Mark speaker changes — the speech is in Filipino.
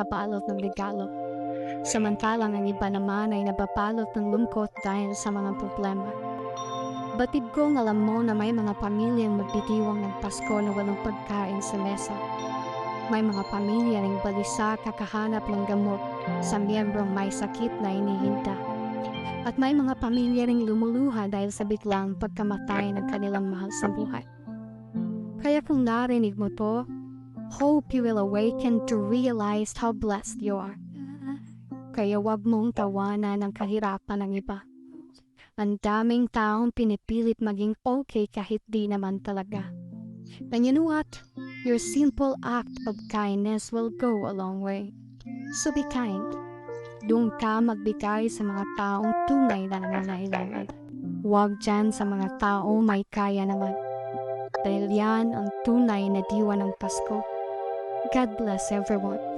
Speaker 1: nakapaalot ng regalo. Samantalang ang iba naman ay napapalot ng lungkot dahil sa mga problema. Batid kong alam mo na may mga pamilyang magbitiwang ng Pasko na walang pagkain sa mesa. May mga pamilya ring balisa kakahanap ng gamot sa miyembrong may sakit na inihinda. At may mga pamilya ring lumuluha dahil sa biglang pagkamatay ng kanilang mahal sa buhay. Kaya kung narinig mo to, hope you will awaken to realize how blessed you are. Kaya wag mong tawanan ang kahirapan ng iba. Ang daming taong pinipilit maging okay kahit di naman talaga. And you know what? Your simple act of kindness will go a long way. So be kind. Doon ka magbigay sa mga taong tunay na nangangailangan. Huwag dyan sa mga taong may kaya naman. Dahil yan ang tunay na diwa ng Pasko. God bless everyone.